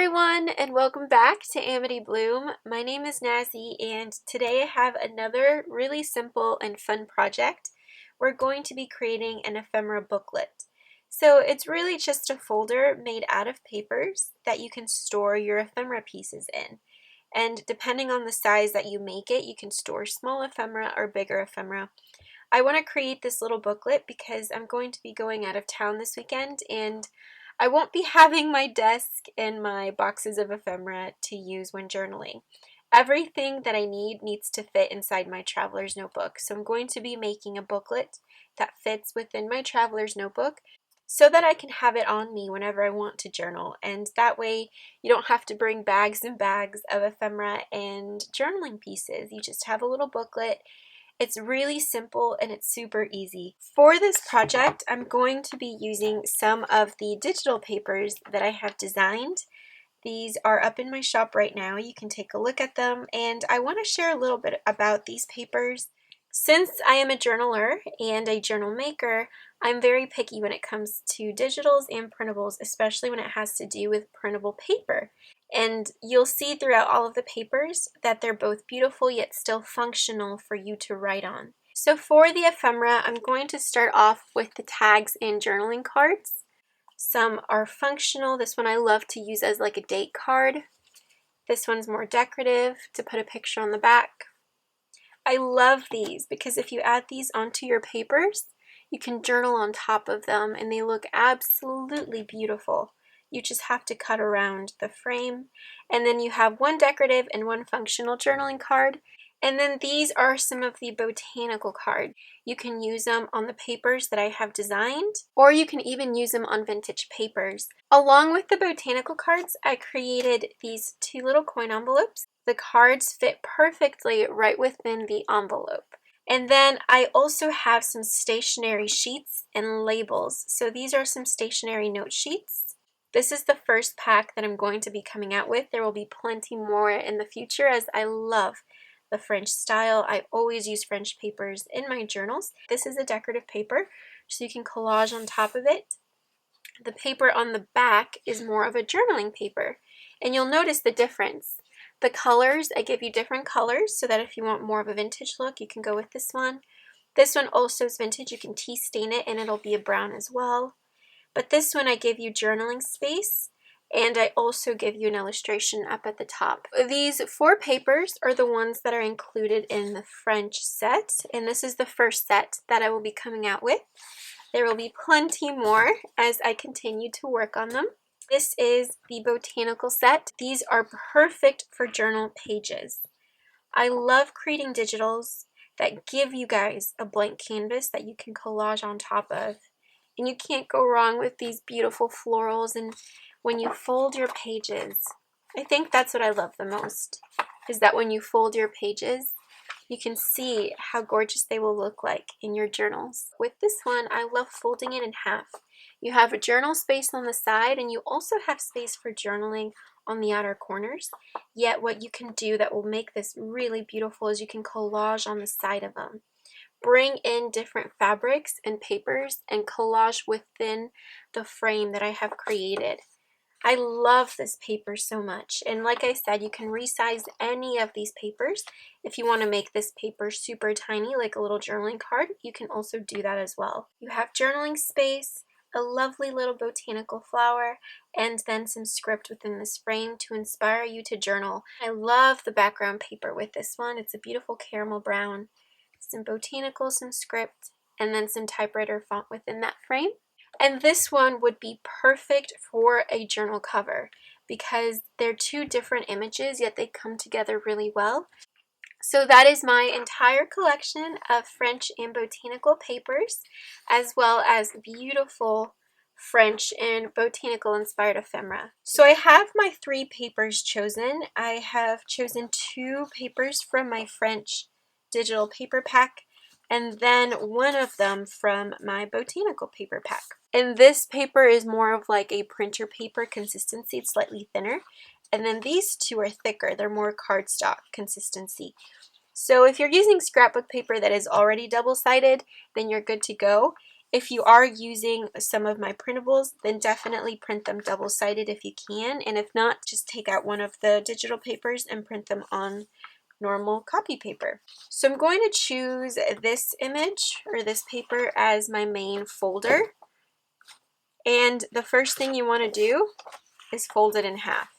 everyone, and welcome back to Amity Bloom. My name is Nazi, and today I have another really simple and fun project. We're going to be creating an ephemera booklet. So it's really just a folder made out of papers that you can store your ephemera pieces in. And depending on the size that you make it, you can store small ephemera or bigger ephemera. I want to create this little booklet because I'm going to be going out of town this weekend, and I won't be having my desk and my boxes of ephemera to use when journaling. Everything that I need needs to fit inside my traveler's notebook, so I'm going to be making a booklet that fits within my traveler's notebook so that I can have it on me whenever I want to journal, and that way you don't have to bring bags and bags of ephemera and journaling pieces. You just have a little booklet. It's really simple and it's super easy. For this project, I'm going to be using some of the digital papers that I have designed. These are up in my shop right now. You can take a look at them, and I want to share a little bit about these papers. Since I am a journaler and a journal maker, I'm very picky when it comes to digitals and printables, especially when it has to do with printable paper. And you'll see throughout all of the papers that they're both beautiful yet still functional for you to write on. So for the ephemera, I'm going to start off with the tags and journaling cards. Some are functional. This one I love to use as like a date card. This one's more decorative to put a picture on the back. I love these because if you add these onto your papers, you can journal on top of them and they look absolutely beautiful. You just have to cut around the frame, and then you have one decorative and one functional journaling card. And then these are some of the botanical cards. You can use them on the papers that I have designed, or you can even use them on vintage papers. Along with the botanical cards, I created these two little coin envelopes. The cards fit perfectly right within the envelope. And then I also have some stationery sheets and labels. So these are some stationery note sheets. This is the first pack that I'm going to be coming out with. There will be plenty more in the future as I love the French style. I always use French papers in my journals. This is a decorative paper, so you can collage on top of it. The paper on the back is more of a journaling paper, and you'll notice the difference. The colors, I give you different colors so that if you want more of a vintage look, you can go with this one. This one also is vintage. You can tea stain it and it'll be a brown as well. But this one I give you journaling space, and I also give you an illustration up at the top. These 4 papers are the ones that are included in the French set, and this is the first set that I will be coming out with. There will be plenty more as I continue to work on them. This is the botanical set. These are perfect for journal pages. I love creating digitals that give you guys a blank canvas that you can collage on top of. And you can't go wrong with these beautiful florals, and when you fold your pages, I think that's what I love the most, is that when you fold your pages, you can see how gorgeous they will look like in your journals. With this one, I love folding it in half. You have a journal space on the side, and you also have space for journaling on the outer corners. Yet what you can do that will make this really beautiful is you can collage on the side of them. Bring in different fabrics and papers and collage within the frame that I have created. I love this paper so much, and like I said, you can resize any of these papers. If you want to make this paper super tiny like a little journaling card, you can also do that as well. You have journaling space, a lovely little botanical flower, and then some script within this frame to inspire you to journal. I love the background paper with this one. It's a beautiful caramel brown. Some botanical, some script, and then some typewriter font within that frame. And this one would be perfect for a journal cover because they're 2 different images, yet they come together really well. So that is my entire collection of French and botanical papers, as well as beautiful French and botanical inspired ephemera. So I have my 3 papers chosen. I have chosen 2 papers from my French digital paper pack, and then one of them from my botanical paper pack. And this paper is more of like a printer paper consistency. It's slightly thinner. And then these 2 are thicker. They're more cardstock consistency. So if you're using scrapbook paper that is already double-sided, then you're good to go. If you are using some of my printables, then definitely print them double-sided if you can, and if not, just take out one of the digital papers and print them on normal copy paper. So I'm going to choose this image or this paper as my main folder, and the first thing you want to do is fold it in half.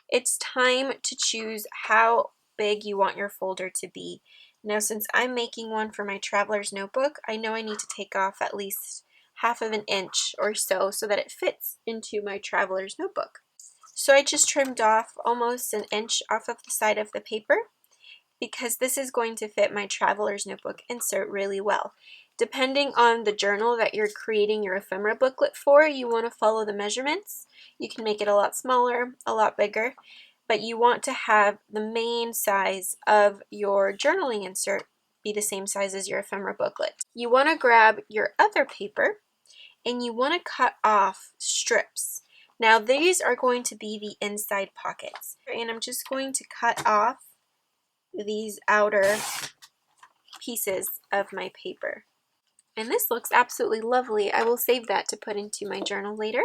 It's time to choose how big you want your folder to be. Now, since I'm making one for my traveler's notebook, I know I need to take off at least half of an inch or so that it fits into my traveler's notebook. So I just trimmed off almost an inch off of the side of the paper because this is going to fit my traveler's notebook insert really well. Depending on the journal that you're creating your ephemera booklet for, you want to follow the measurements. You can make it a lot smaller, a lot bigger, but you want to have the main size of your journaling insert be the same size as your ephemera booklet. You want to grab your other paper and you want to cut off strips. Now these are going to be the inside pockets, and I'm just going to cut off these outer pieces of my paper. And this looks absolutely lovely. I will save that to put into my journal later.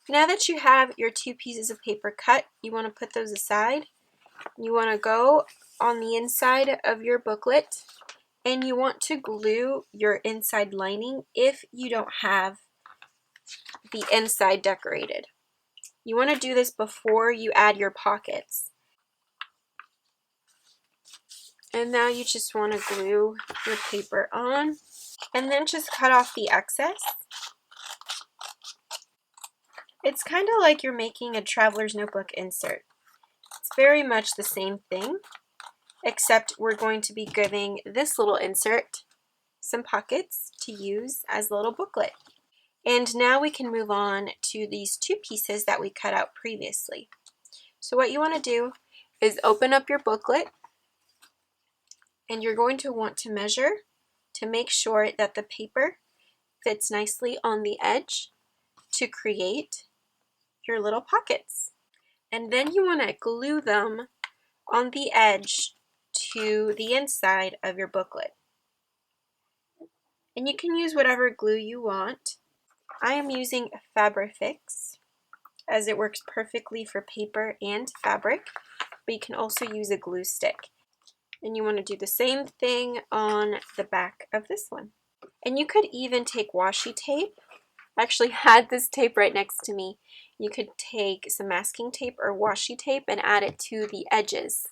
Now that you have your two pieces of paper cut, you want to put those aside. You want to go on the inside of your booklet and you want to glue your inside lining if you don't have the inside decorated. You want to do this before you add your pockets. And now you just want to glue your paper on and then just cut off the excess. It's kind of like you're making a traveler's notebook insert. It's very much the same thing, except we're going to be giving this little insert some pockets to use as a little booklet. And now we can move on to these two pieces that we cut out previously. So what you want to do is open up your booklet, and you're going to want to measure to make sure that the paper fits nicely on the edge to create your little pockets. And then you want to glue them on the edge to the inside of your booklet. And you can use whatever glue you want. I am using Fabrifix as it works perfectly for paper and fabric, but you can also use a glue stick. And you want to do the same thing on the back of this one. And you could even take washi tape. I actually had this tape right next to me. You could take some masking tape or washi tape and add it to the edges.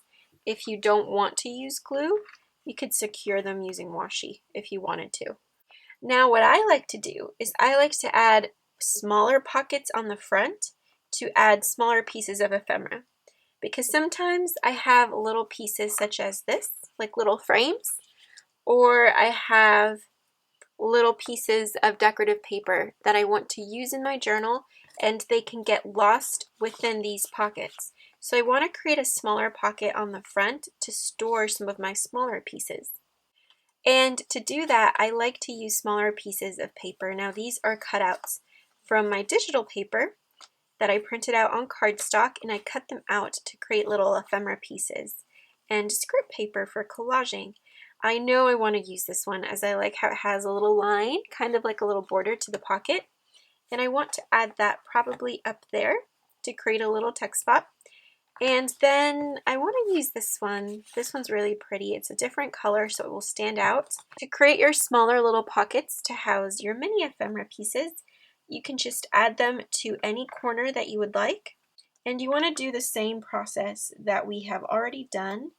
If you don't want to use glue, you could secure them using washi if you wanted to. Now what I like to do is I like to add smaller pockets on the front to add smaller pieces of ephemera. Because sometimes I have little pieces such as this, like little frames, or I have little pieces of decorative paper that I want to use in my journal, and they can get lost within these pockets. So I want to create a smaller pocket on the front to store some of my smaller pieces. And to do that, I like to use smaller pieces of paper. Now these are cutouts from my digital paper that I printed out on cardstock, and I cut them out to create little ephemera pieces, and script paper for collaging. I know I want to use this one as I like how it has a little line, kind of like a little border to the pocket, and I want to add that probably up there to create a little text spot. And then I want to use this one. This one's really pretty. It's a different color so it will stand out. To create your smaller little pockets to house your mini ephemera pieces, you can just add them to any corner that you would like. And you want to do the same process that we have already done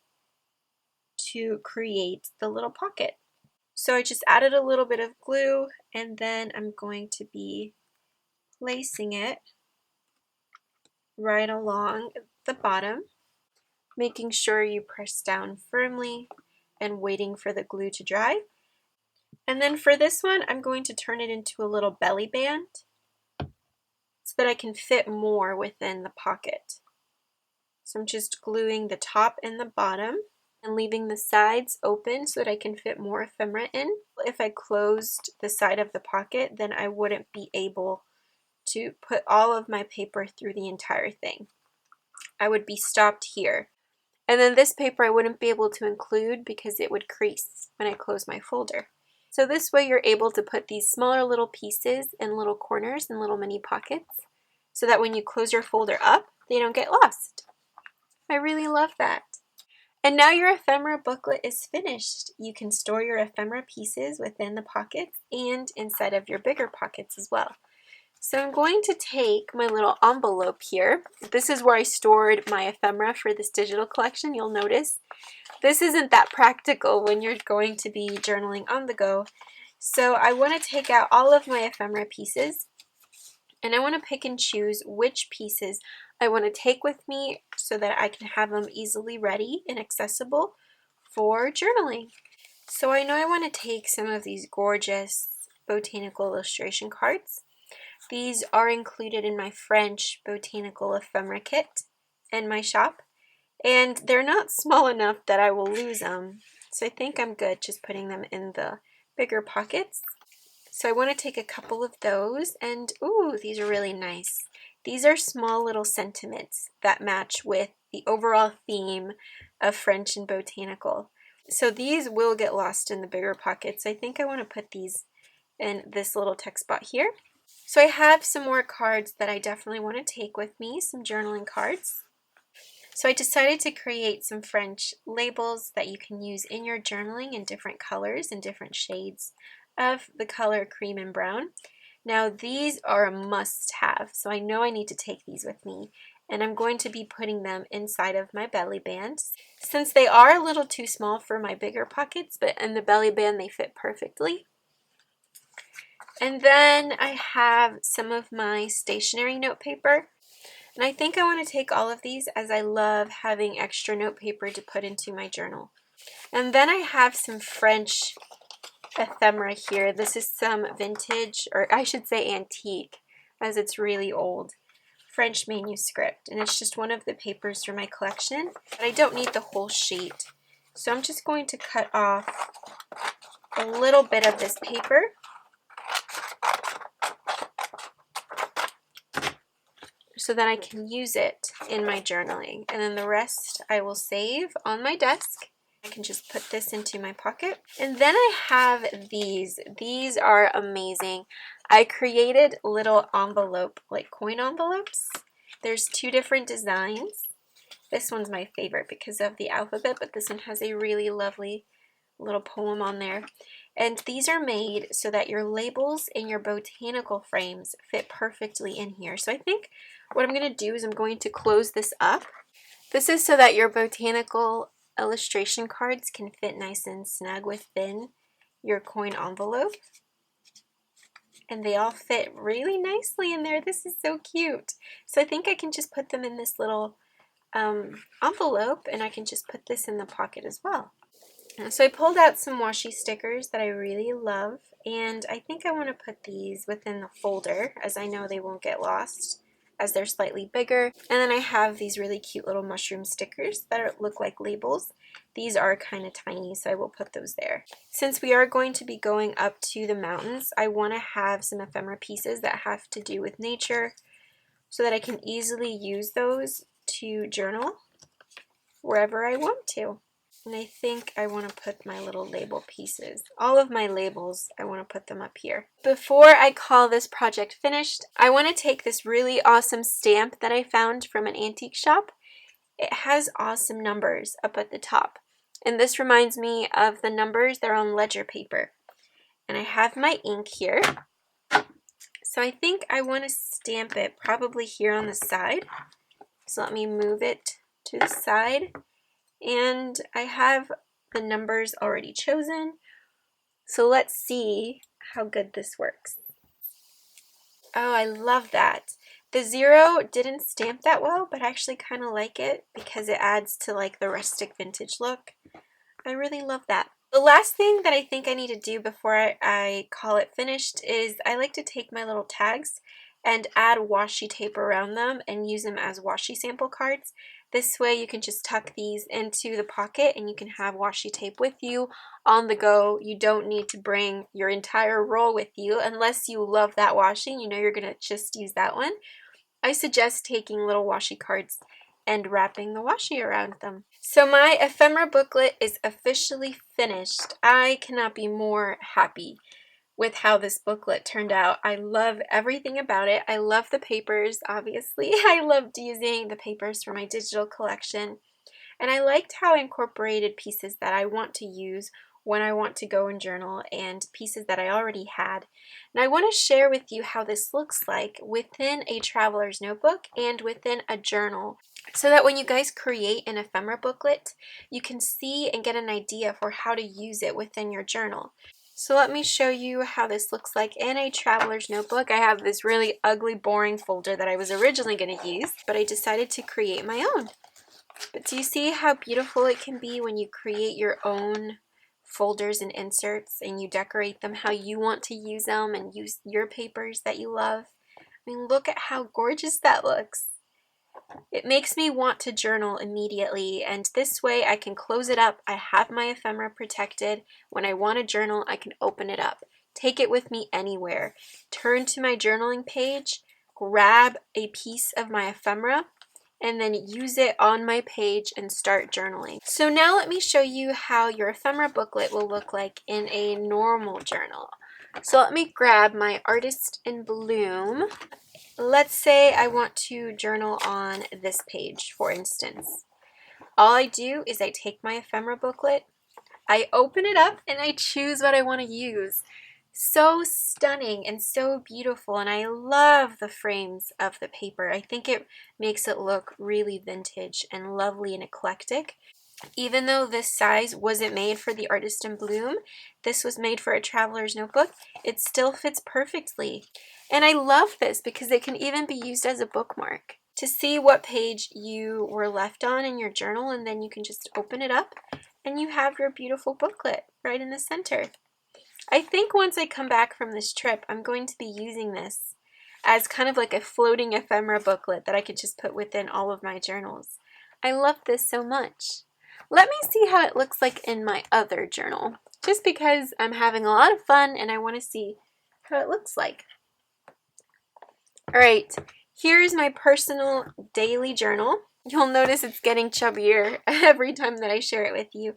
to create the little pocket. So I just added a little bit of glue, and then I'm going to be placing it right along the bottom, making sure you press down firmly and waiting for the glue to dry. And then for this one, I'm going to turn it into a little belly band so that I can fit more within the pocket. So I'm just gluing the top and the bottom and leaving the sides open so that I can fit more ephemera in. If I closed the side of the pocket, then I wouldn't be able to put all of my paper through the entire thing. I would be stopped here. And then this paper I wouldn't be able to include because it would crease when I close my folder. So this way you're able to put these smaller little pieces in little corners and little mini pockets so that when you close your folder up, they don't get lost. I really love that. And now your ephemera booklet is finished. You can store your ephemera pieces within the pockets and inside of your bigger pockets as well. So I'm going to take my little envelope here. This is where I stored my ephemera for this digital collection. You'll notice this isn't that practical when you're going to be journaling on the go. So I want to take out all of my ephemera pieces, and I want to pick and choose which pieces I want to take with me so that I can have them easily ready and accessible for journaling. So I know I want to take some of these gorgeous botanical illustration cards. These are included in my French botanical ephemera kit in my shop, and they're not small enough that I will lose them. So I think I'm good just putting them in the bigger pockets. So I want to take a couple of those, and ooh, these are really nice. These are small little sentiments that match with the overall theme of French and botanical. So these will get lost in the bigger pockets. I think I want to put these in this little text spot here. So I have some more cards that I definitely want to take with me, some journaling cards. So I decided to create some French labels that you can use in your journaling in different colors and different shades of the color cream and brown. Now these are a must-have, so I know I need to take these with me, and I'm going to be putting them inside of my belly band. Since they are a little too small for my bigger pockets, but in the belly band they fit perfectly. And then I have some of my stationery note paper. And I think I want to take all of these as I love having extra note paper to put into my journal. And then I have some French ephemera here. This is some vintage, or I should say antique, as it's really old, French manuscript. And it's just one of the papers from my collection. But I don't need the whole sheet. So I'm just going to cut off a little bit of this paper. So that I can use it in my journaling. And then the rest I will save on my desk. I can just put this into my pocket. And then I have these. These are amazing. I created little envelope, like coin envelopes. There's two different designs. This one's my favorite because of the alphabet, but this one has a really lovely little poem on there. And these are made so that your labels in your botanical frames fit perfectly in here. So I think what I'm going to do is I'm going to close this up. This is so that your botanical illustration cards can fit nice and snug within your coin envelope. And they all fit really nicely in there. This is so cute. So I think I can just put them in this little envelope, and I can just put this in the pocket as well. So I pulled out some washi stickers that I really love, and I think I want to put these within the folder as I know they won't get lost as they're slightly bigger. And then I have these really cute little mushroom stickers that look like labels. These are kind of tiny, so I will put those there. Since we are going to be going up to the mountains, I want to have some ephemera pieces that have to do with nature so that I can easily use those to journal wherever I want to. And I think I want to put my little label pieces. All of my labels, I want to put them up here. Before I call this project finished, I want to take this really awesome stamp that I found from an antique shop. It has awesome numbers up at the top. And this reminds me of the numbers that are on ledger paper. And I have my ink here. So I think I want to stamp it probably here on the side. So let me move it to the side. And I have the numbers already chosen. So let's see how good this works. Oh, I love that. The 0 didn't stamp that well, but I actually kind of like it because it adds to like the rustic vintage look. I really love that. The last thing that I think I need to do before I call it finished is I like to take my little tags and add washi tape around them and use them as washi sample cards. This way you can just tuck these into the pocket and you can have washi tape with you on the go. You don't need to bring your entire roll with you unless you love that washi. You know you're going to just use that one. I suggest taking little washi cards and wrapping the washi around them. So my ephemera booklet is officially finished. I cannot be more happy with how this booklet turned out. I love everything about it. I love the papers, obviously. I loved using the papers for my digital collection. And I liked how I incorporated pieces that I want to use when I want to go and journal and pieces that I already had. And I want to share with you how this looks like within a traveler's notebook and within a journal, so that when you guys create an ephemera booklet, you can see and get an idea for how to use it within your journal. So let me show you how this looks like in a traveler's notebook. I have this really ugly, boring folder that I was originally going to use, but I decided to create my own. But do you see how beautiful it can be when you create your own folders and inserts and you decorate them how you want to use them and use your papers that you love? I mean, look at how gorgeous that looks. It makes me want to journal immediately, and this way I can close it up. I have my ephemera protected. When I want to journal, I can open it up, take it with me anywhere, turn to my journaling page, grab a piece of my ephemera, and then use it on my page and start journaling. So now let me show you how your ephemera booklet will look like in a normal journal. So let me grab my Artist in Bloom. Let's say I want to journal on this page, for instance. All I do is I take my ephemera booklet, I open it up, and I choose what I want to use. So stunning and so beautiful, and I love the frames of the paper. I think it makes it look really vintage and lovely and eclectic. Even though this size wasn't made for the Artist in Bloom, this was made for a traveler's notebook, it still fits perfectly. And I love this because it can even be used as a bookmark to see what page you were left on in your journal, and then you can just open it up and you have your beautiful booklet right in the center. I think once I come back from this trip, I'm going to be using this as kind of like a floating ephemera booklet that I could just put within all of my journals. I love this so much. Let me see how it looks like in my other journal, just because I'm having a lot of fun and I want to see how it looks like. All right, here's my personal daily journal. You'll notice it's getting chubbier every time that I share it with you.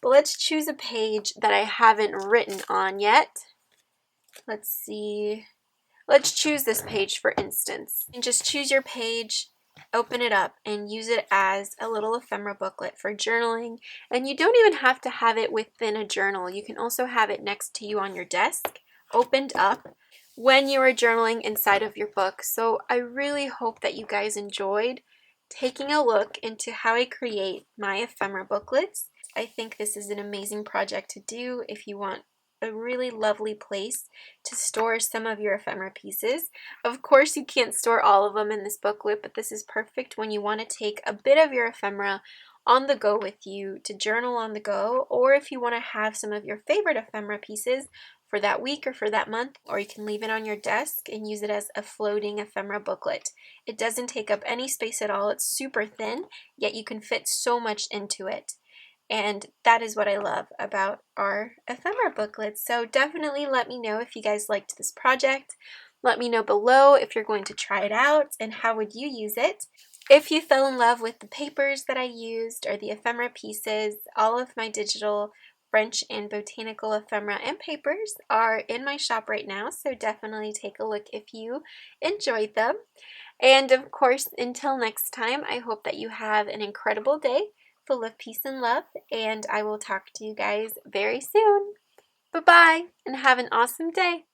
But let's choose a page that I haven't written on yet. Let's see. Let's choose this page, for instance. And just choose your page, open it up, and use it as a little ephemera booklet for journaling. And you don't even have to have it within a journal. You can also have it next to you on your desk, opened up, when you are journaling inside of your book. So I really hope that you guys enjoyed taking a look into how I create my ephemera booklets. I think this is an amazing project to do if you want a really lovely place to store some of your ephemera pieces. Of course, you can't store all of them in this booklet, but this is perfect when you want to take a bit of your ephemera on the go with you to journal on the go, or if you want to have some of your favorite ephemera pieces for that week or for that month, or you can leave it on your desk and use it as a floating ephemera booklet. It doesn't take up any space at all. It's super thin, yet you can fit so much into it. And that is what I love about our ephemera booklets. So definitely let me know if you guys liked this project. Let me know below if you're going to try it out and how would you use it. If you fell in love with the papers that I used or the ephemera pieces, all of my digital French and botanical ephemera and papers are in my shop right now, so definitely take a look if you enjoyed them. And of course, until next time, I hope that you have an incredible day full of peace and love, and I will talk to you guys very soon. Bye-bye, and have an awesome day.